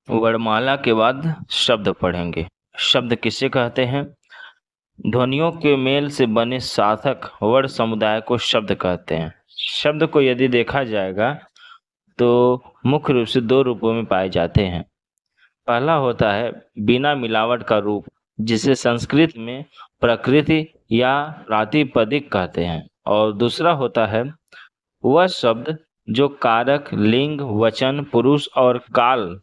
वर्णमाला के बाद शब्द पढ़ेंगे। शब्द किसे कहते हैं? ध्वनियों के मेल से बने सार्थक वर्ण समुदाय को शब्द कहते हैं। शब्द को यदि देखा जाएगा तो मुख्य रूप से दो रूपों में पाए जाते हैं। पहला होता है बिना मिलावट का रूप, जिसे संस्कृत में प्रकृति या प्रातिपदिक कहते हैं, और दूसरा होता है वह शब्द जो कारक, लिंग, वचन, पुरुष और काल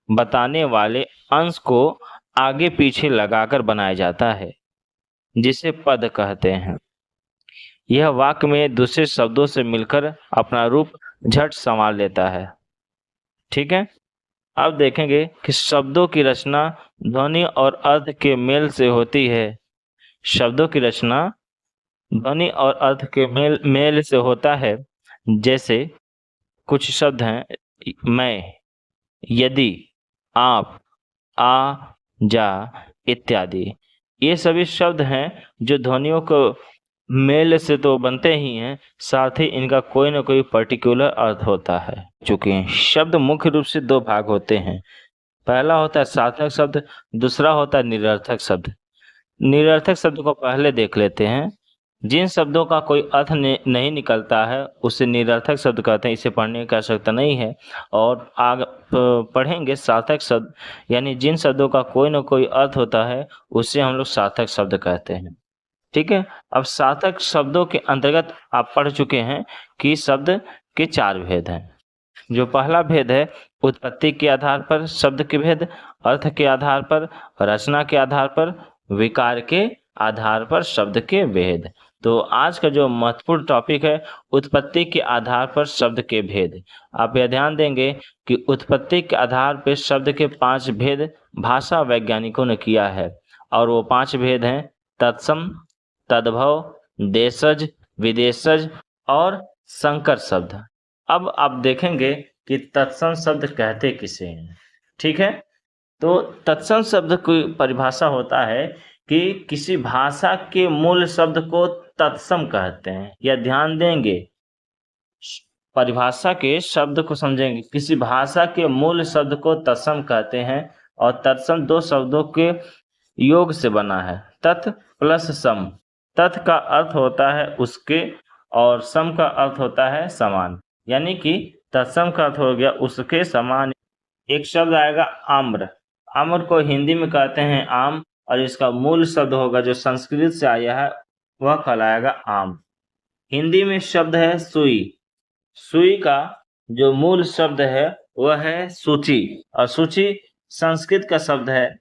बताने वाले अंश को आगे पीछे लगाकर बनाया जाता है, जिसे पद कहते हैं। यह वाक्य में दूसरे शब्दों से मिलकर अपना रूप झट संवार लेता है। ठीक है, अब देखेंगे कि शब्दों की रचना ध्वनि और अर्थ के मेल से होती है। शब्दों की रचना ध्वनि और अर्थ के मेल से होता है। जैसे कुछ शब्द हैं, मैं, यदि, आप, आ, जा इत्यादि। ये सभी शब्द हैं जो ध्वनियों को मेल से तो बनते ही हैं, साथ ही इनका कोई ना कोई पर्टिकुलर अर्थ होता है। चूंकि शब्द मुख्य रूप से दो भाग होते हैं। पहला होता है सार्थक शब्द, दूसरा होता है निरर्थक शब्द। निरर्थक शब्द को पहले देख लेते हैं। जिन शब्दों का कोई अर्थ नहीं निकलता है उसे निरर्थक शब्द कहते हैं। इसे पढ़ने की आवश्यकता नहीं है। और आगे पढ़ेंगे सार्थक शब्द, यानी जिन शब्दों का कोई ना कोई अर्थ होता है उसे हम लोग सार्थक शब्द कहते हैं। ठीक है, अब सार्थक शब्दों के अंतर्गत आप पढ़ चुके हैं कि शब्द के चार भेद हैं। जो पहला भेद है उत्पत्ति के आधार पर शब्द के भेद, अर्थ के आधार पर, रचना के आधार पर, विकार के आधार पर शब्द के भेद। तो आज का जो महत्वपूर्ण टॉपिक है उत्पत्ति के आधार पर शब्द के भेद। आप यह ध्यान देंगे कि उत्पत्ति के आधार पर शब्द के 5 भेद भाषा वैज्ञानिकों ने किया है, और वो 5 भेद हैं तत्सम, तद्भव, देशज, विदेशज और संकर शब्द। अब आप देखेंगे कि तत्सम शब्द कहते किसे हैं। ठीक है, तो तत्सम शब्द की परिभाषा होता है कि किसी भाषा के मूल शब्द को तत्सम कहते हैं। यह ध्यान देंगे, परिभाषा के शब्द को समझेंगे। किसी भाषा के मूल शब्द को तत्सम कहते हैं, और तत्सम 2 शब्दों के योग से बना है, तत् प्लस सम। तत् का अर्थ होता है उसके, और सम का अर्थ होता है समान, यानी कि तत्सम का अर्थ हो गया उसके समान। एक शब्द आएगा आम्र। आम्र को हिंदी में कहते हैं आम, और इसका मूल शब्द होगा जो संस्कृत से आया है वह कहलाएगा आम। हिंदी में शब्द है सुई। सुई का जो मूल शब्द है वह है सूची, और सूची संस्कृत का शब्द है।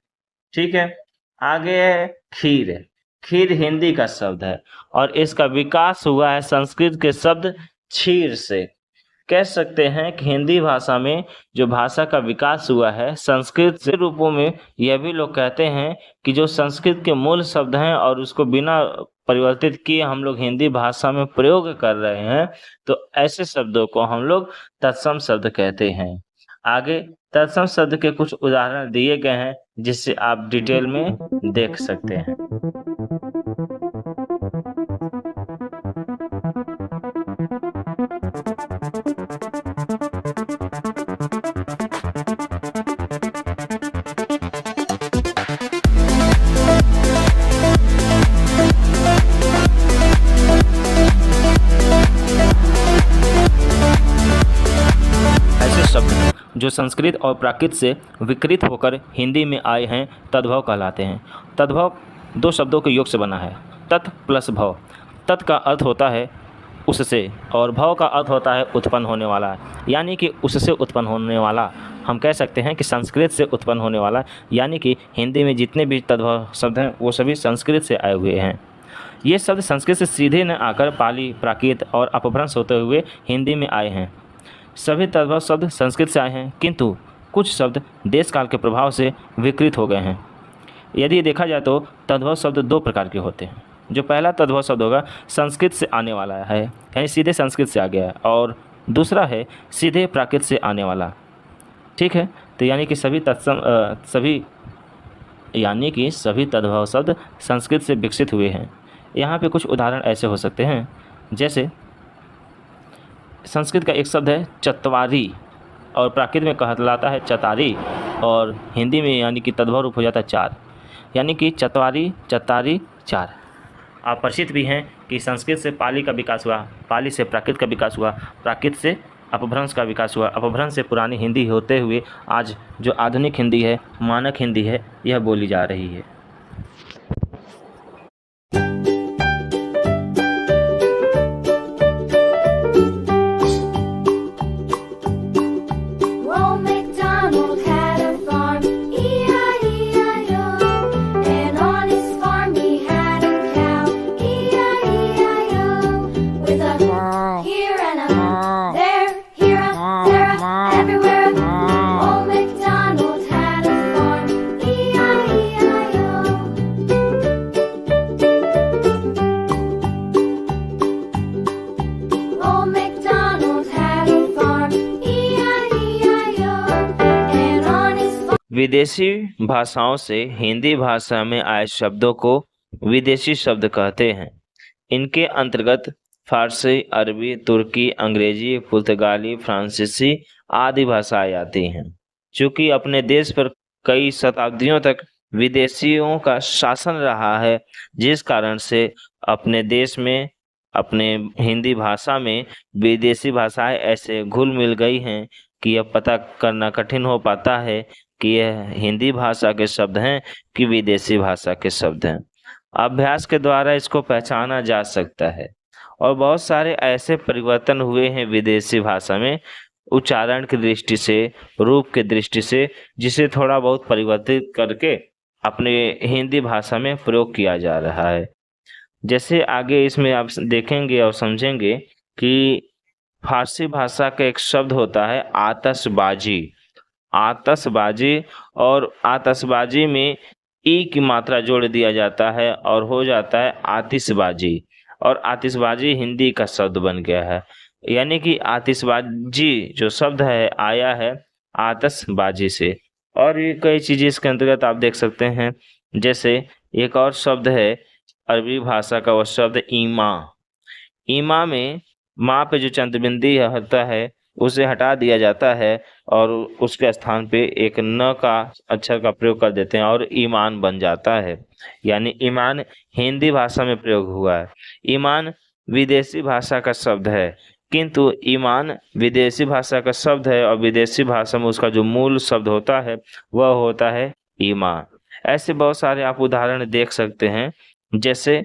ठीक है, आगे है खीर। खीर हिंदी का शब्द है, और इसका विकास हुआ है संस्कृत के शब्द क्षीर से। कह सकते हैं कि हिंदी भाषा में जो भाषा का विकास हुआ है संस्कृत से रूपों में, यह भी लोग कहते हैं कि जो संस्कृत के मूल शब्द हैं और उसको बिना परिवर्तित किए हम लोग हिंदी भाषा में प्रयोग कर रहे हैं, तो ऐसे शब्दों को हम लोग तत्सम शब्द कहते हैं। आगे तत्सम शब्द के कुछ उदाहरण दिए गए हैं जिससे आप डिटेल में देख सकते हैं। जो संस्कृत और प्राकृत से विकृत होकर हिंदी में आए हैं तद्भव कहलाते हैं। तद्भव 2 शब्दों के योग से बना है, तत् प्लस भव। तत् का अर्थ होता है उससे, और भव का अर्थ होता है उत्पन्न होने वाला, यानी कि उससे उत्पन्न होने वाला। हम कह सकते हैं कि संस्कृत से उत्पन्न होने वाला, यानी कि हिंदी में जितने भी तद्भव शब्द हैं वो सभी संस्कृत से आए हुए हैं। ये शब्द संस्कृत से सीधे न आकर पाली, प्राकृत और अपभ्रंश होते हुए हिंदी में आए हैं। सभी तद्भव शब्द संस्कृत से आए हैं, किंतु कुछ शब्द देश काल के प्रभाव से विकृत हो गए हैं। यदि देखा जाए तो तद्भव शब्द 2 प्रकार के होते हैं। जो पहला तद्भव शब्द होगा संस्कृत से आने वाला है, यानी सीधे संस्कृत से आ गया है, और दूसरा है सीधे प्राकृत से आने वाला। ठीक है, तो यानी कि सभी तद्भव शब्द संस्कृत से विकसित हुए हैं। यहाँ पे कुछ उदाहरण ऐसे हो सकते हैं, जैसे संस्कृत का एक शब्द है चत्वारी, और प्राकृत में कहलाता है चतारी। और हिंदी में यानी कि तद्भव रूप हो जाता है चार, यानी कि चत्वारी चत्तारी चार। आप परिचित भी हैं कि संस्कृत से पाली का विकास हुआ, पाली से प्राकृत का विकास हुआ, प्राकृत से अपभ्रंश का विकास हुआ, अपभ्रंश से पुरानी हिंदी होते हुए आज जो आधुनिक हिंदी है, मानक हिंदी है, यह बोली जा रही है। विदेशी भाषाओं से हिंदी भाषा में आए शब्दों को विदेशी शब्द कहते हैं। इनके अंतर्गत फारसी, अरबी, तुर्की, अंग्रेजी, पुर्तगाली, फ्रांसीसी आदि भाषाएं आती हैं। चूंकि अपने देश पर कई शताब्दियों तक विदेशियों का शासन रहा है, जिस कारण से अपने देश में अपने हिंदी भाषा में विदेशी भाषाएं ऐसे घुल मिल गई हैं कि यह पता करना कठिन हो पाता है कि यह हिंदी भाषा के शब्द हैं कि विदेशी भाषा के शब्द हैं। अभ्यास के द्वारा इसको पहचाना जा सकता है और बहुत सारे ऐसे परिवर्तन हुए हैं विदेशी भाषा में, उच्चारण की दृष्टि से, रूप की दृष्टि से, जिसे थोड़ा बहुत परिवर्तित करके अपने हिंदी भाषा में प्रयोग किया जा रहा है। जैसे आगे इसमें आप देखेंगे और समझेंगे कि फारसी भाषा का एक शब्द होता है आतशबाजी। आतशबाजी, और आतशबाजी में ई की मात्रा जोड़ दिया जाता है और हो जाता है आतिशबाजी, और आतिशबाजी हिंदी का शब्द बन गया है। यानी कि आतिशबाजी जो शब्द है आया है आतशबाजी से। और ये कई चीजें इसके अंतर्गत आप देख सकते हैं। जैसे एक और शब्द है अरबी भाषा का, वह शब्द ईमा। ईमा में माँ पे जो चंद्रबिंदी होता है उसे हटा दिया जाता है और उसके स्थान पे एक न का अक्षर का प्रयोग कर देते हैं और ईमान बन जाता है। यानी ईमान हिंदी भाषा में प्रयोग हुआ है। ईमान विदेशी भाषा का शब्द है, किंतु ईमान विदेशी भाषा का शब्द है और विदेशी भाषा में उसका जो मूल शब्द होता है वह होता है ईमान। ऐसे बहुत सारे आप उदाहरण देख सकते हैं। जैसे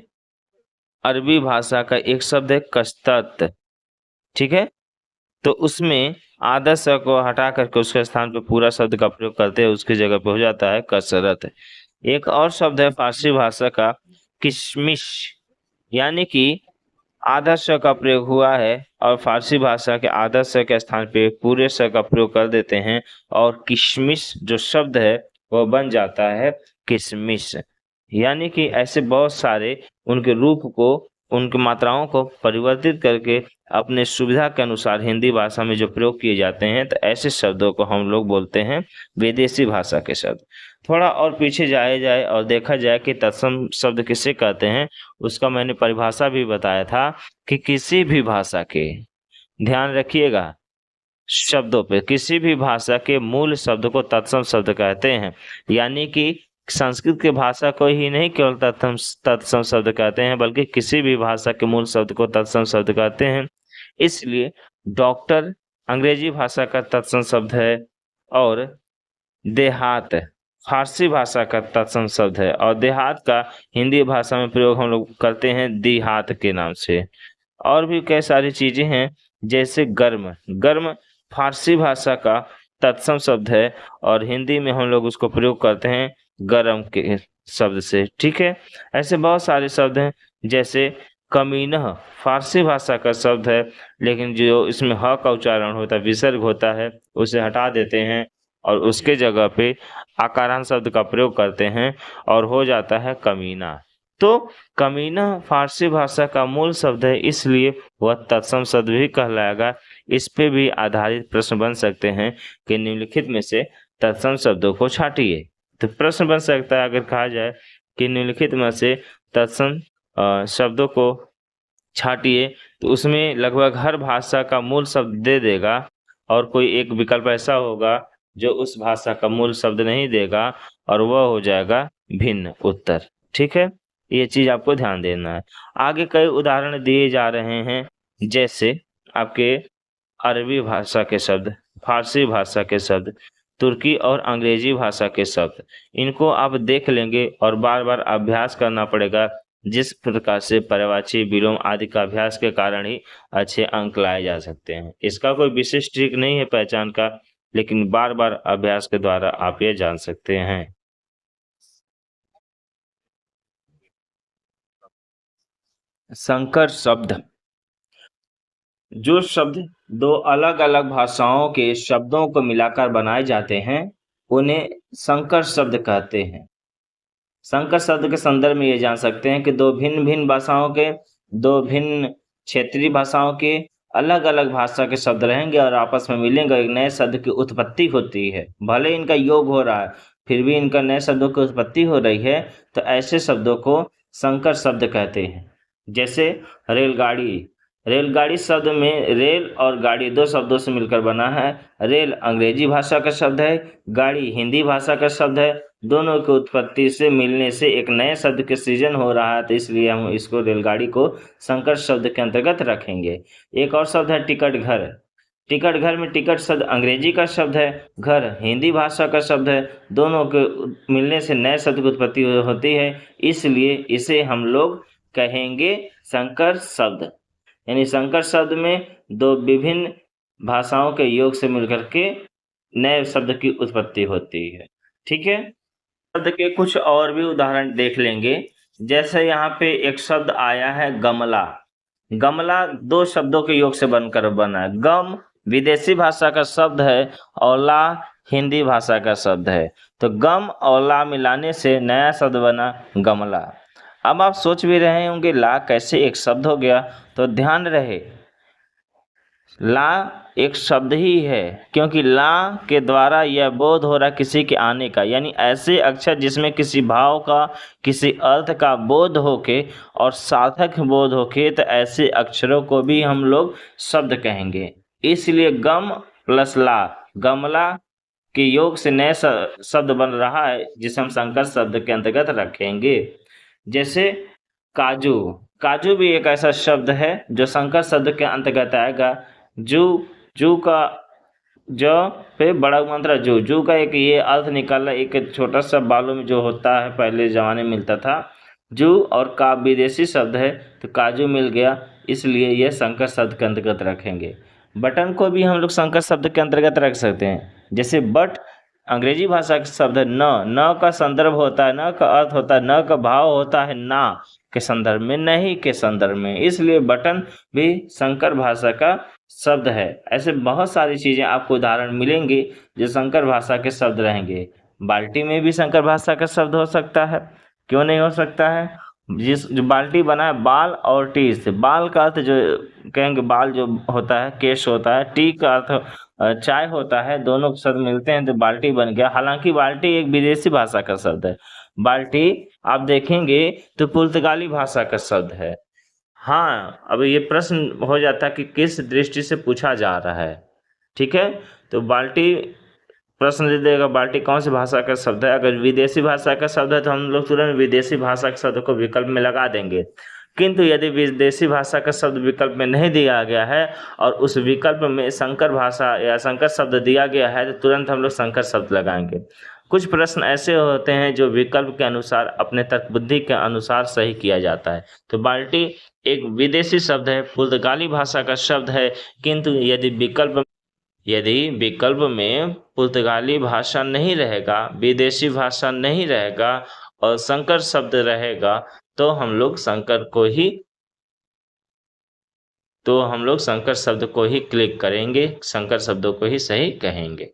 अरबी भाषा का एक शब्द है कस्तत, ठीक है, तो उसमें आधा स को हटा करके उसके स्थान पे पूरा शब्द का प्रयोग करते हैं, उसकी जगह पे हो जाता है कसरत। एक और शब्द है फारसी भाषा का किशमिश, यानी कि आधा स का प्रयोग हुआ है और फारसी भाषा के आधा स के स्थान पे पूरे स का प्रयोग कर देते हैं और किशमिश जो शब्द है वह बन जाता है किशमिश। यानी कि ऐसे बहुत सारे उनके रूप को, उनकी मात्राओं को परिवर्तित करके अपने सुविधा के अनुसार हिंदी भाषा में जो प्रयोग किए जाते हैं, तो ऐसे शब्दों को हम लोग बोलते हैं विदेशी भाषा के शब्द। थोड़ा और पीछे जाया जाए और देखा जाए कि तत्सम शब्द किसे कहते हैं, उसका मैंने परिभाषा भी बताया था कि किसी भी भाषा के, ध्यान रखिएगा शब्दों पे, किसी भी भाषा के मूल शब्द को तत्सम शब्द कहते हैं। यानी कि संस्कृत के भाषा को ही नहीं केवल तत्सम शब्द कहते हैं, बल्कि किसी भी भाषा के मूल शब्द को तत्सम शब्द कहते हैं। इसलिए डॉक्टर अंग्रेजी भाषा का तत्सम शब्द है और देहात फारसी भाषा का तत्सम शब्द है, और देहात का हिंदी भाषा में प्रयोग हम लोग करते हैं देहात के नाम से। और भी कई सारी चीजें हैं, जैसे गर्म। गर्म फारसी भाषा का तत्सम शब्द है और हिंदी में हम लोग उसको प्रयोग करते हैं गरम के शब्द से, ठीक है। ऐसे बहुत सारे शब्द हैं। जैसे कमीनह फारसी भाषा का शब्द है, लेकिन जो इसमें ह का उच्चारण होता है, विसर्ग होता है, उसे हटा देते हैं और उसके जगह पे आकारांत शब्द का प्रयोग करते हैं और हो जाता है कमीना। तो कमीना फारसी भाषा का मूल शब्द है, इसलिए वह तत्सम शब्द भी कहलाएगा। इस पे भी आधारित प्रश्न बन सकते हैं कि निम्नलिखित में से तत्सम शब्दों को छांटिए। तो प्रश्न बन सकता है अगर कहा जाए कि निम्नलिखित में से तत्सम शब्दों को छांटिए, तो उसमें लगभग हर भाषा का मूल शब्द दे देगा और कोई एक विकल्प ऐसा होगा जो उस भाषा का मूल शब्द नहीं देगा, और वह हो जाएगा भिन्न उत्तर। ठीक है, ये चीज आपको ध्यान देना है। आगे कई उदाहरण दिए जा रहे हैं, जैसे आपके अरबी भाषा के शब्द, फारसी भाषा के शब्द, तुर्की और अंग्रेजी भाषा के शब्द। इनको आप देख लेंगे और बार बार अभ्यास करना पड़ेगा। जिस प्रकार से पर्यायवाची, विलोम आदि का अभ्यास के कारण ही अच्छे अंक लाए जा सकते हैं। इसका कोई विशेष ट्रिक नहीं है पहचान का, लेकिन बार बार अभ्यास के द्वारा आप ये जान सकते हैं। संकर शब्द, जो शब्द दो अलग अलग भाषाओं के शब्दों को मिलाकर बनाए जाते हैं, उन्हें संकर शब्द कहते हैं। संकर शब्द के संदर्भ में ये जान सकते हैं कि दो भिन्न भिन्न भाषाओं के, दो भिन्न क्षेत्रीय भाषाओं के अलग अलग भाषा के शब्द रहेंगे और आपस में मिलेंगे, एक नए शब्द की उत्पत्ति होती है। भले इनका योग हो रहा है, फिर भी इनका नए शब्दों की उत्पत्ति हो रही है, तो ऐसे शब्दों को संकर शब्द कहते हैं। जैसे रेलगाड़ी, रेलगाड़ी शब्द में रेल और गाड़ी दो शब्दों से मिलकर बना है। रेल अंग्रेजी भाषा का शब्द है, गाड़ी हिंदी भाषा का शब्द है। दोनों की उत्पत्ति से मिलने से एक नए शब्द के सृजन हो रहा है, तो इसलिए हम इसको रेलगाड़ी को संकर शब्द के अंतर्गत रखेंगे। एक और शब्द है टिकट घर। टिकट घर में टिकट शब्द अंग्रेजी का शब्द है, घर हिंदी भाषा का शब्द है। दोनों के मिलने से नए शब्द की उत्पत्ति होती है, इसलिए इसे हम लोग कहेंगे संकर शब्द। यानी संकर शब्द में दो विभिन्न भाषाओं के योग से मिलकर के नए शब्द की उत्पत्ति होती है। ठीक है, शब्द के कुछ और भी उदाहरण देख लेंगे। जैसे यहाँ पे एक शब्द आया है गमला। गमला दो शब्दों के योग से बनकर बना है। गम विदेशी भाषा का शब्द है और ला हिंदी भाषा का शब्द है, तो गम और ला मिलाने से नया शब्द बना गमला। अब आप सोच भी रहे होंगे ला कैसे एक शब्द हो गया, तो ध्यान रहे ला एक शब्द ही है, क्योंकि ला के द्वारा यह बोध हो रहा किसी के आने का, यानी ऐसे अक्षर जिसमें किसी भाव का, किसी अर्थ का बोध होके और सार्थक बोध होके, तो ऐसे अक्षरों को भी हम लोग शब्द कहेंगे। इसलिए गम प्लस ला, गमला के योग से नए शब्द बन रहा है, जिसे हम संकर शब्द के अंतर्गत रखेंगे। जैसे काजू, काजू भी एक ऐसा शब्द है जो संकर शब्द के अंतर्गत आएगा। जू, जू का ज पे बड़ा मंत्र जू, जू का एक ये अर्थ निकाला, एक छोटा सा बालों में जो होता है पहले जमाने में मिलता था। जू और का विदेशी शब्द है, तो काजू मिल गया, इसलिए यह संकर शब्द के अंतर्गत रखेंगे। बटन को भी हम लोग संकर शब्द के अंतर्गत रख सकते हैं। जैसे बट अंग्रेजी भाषा का शब्द है, न का संदर्भ होता है, न का अर्थ होता है, न का भाव होता है ना के संदर्भ में, नहीं के संदर्भ में, इसलिए बटन भी संकर भाषा का शब्द है। ऐसे बहुत सारी चीजें आपको उदाहरण मिलेंगे जो संकर भाषा के शब्द रहेंगे। बाल्टी में भी संकर भाषा का शब्द हो सकता है, क्यों नहीं हो सकता है। जो बाल्टी बना है बाल और टी से, बाल का अर्थ जो कहेंगे बाल जो होता है केश होता है, टी का अर्थ चाय होता है, दोनों शब्द मिलते हैं तो बाल्टी बन गया। हालांकि बाल्टी एक विदेशी भाषा का शब्द है। बाल्टी आप देखेंगे तो पुर्तगाली भाषा का शब्द है। हाँ, अब ये प्रश्न हो जाता है कि किस दृष्टि से पूछा जा रहा है। ठीक है, तो बाल्टी प्रश्न दे देगा बाल्टी कौन सी भाषा का शब्द है। अगर विदेशी भाषा का शब्द है तो हम लोग तुरंत विदेशी भाषा के शब्द को विकल्प में लगा देंगे। किंतु यदि विदेशी भाषा का शब्द विकल्प में नहीं दिया गया है और उस विकल्प में संकर भाषा या संकर शब्द दिया गया है, तो तुरंत हम लोग संकर शब्द लगाएंगे। कुछ प्रश्न ऐसे होते हैं जो विकल्प के अनुसार अपने तर्क बुद्धि के अनुसार सही किया जाता है। तो बाल्टी एक विदेशी शब्द है, पुर्तगाली भाषा का शब्द है, किंतु यदि विकल्प में पुर्तगाली भाषा नहीं रहेगा, विदेशी भाषा नहीं रहेगा और संकर शब्द रहेगा, तो हम लोग संकर शब्द को ही क्लिक करेंगे, संकर शब्दों को ही सही कहेंगे।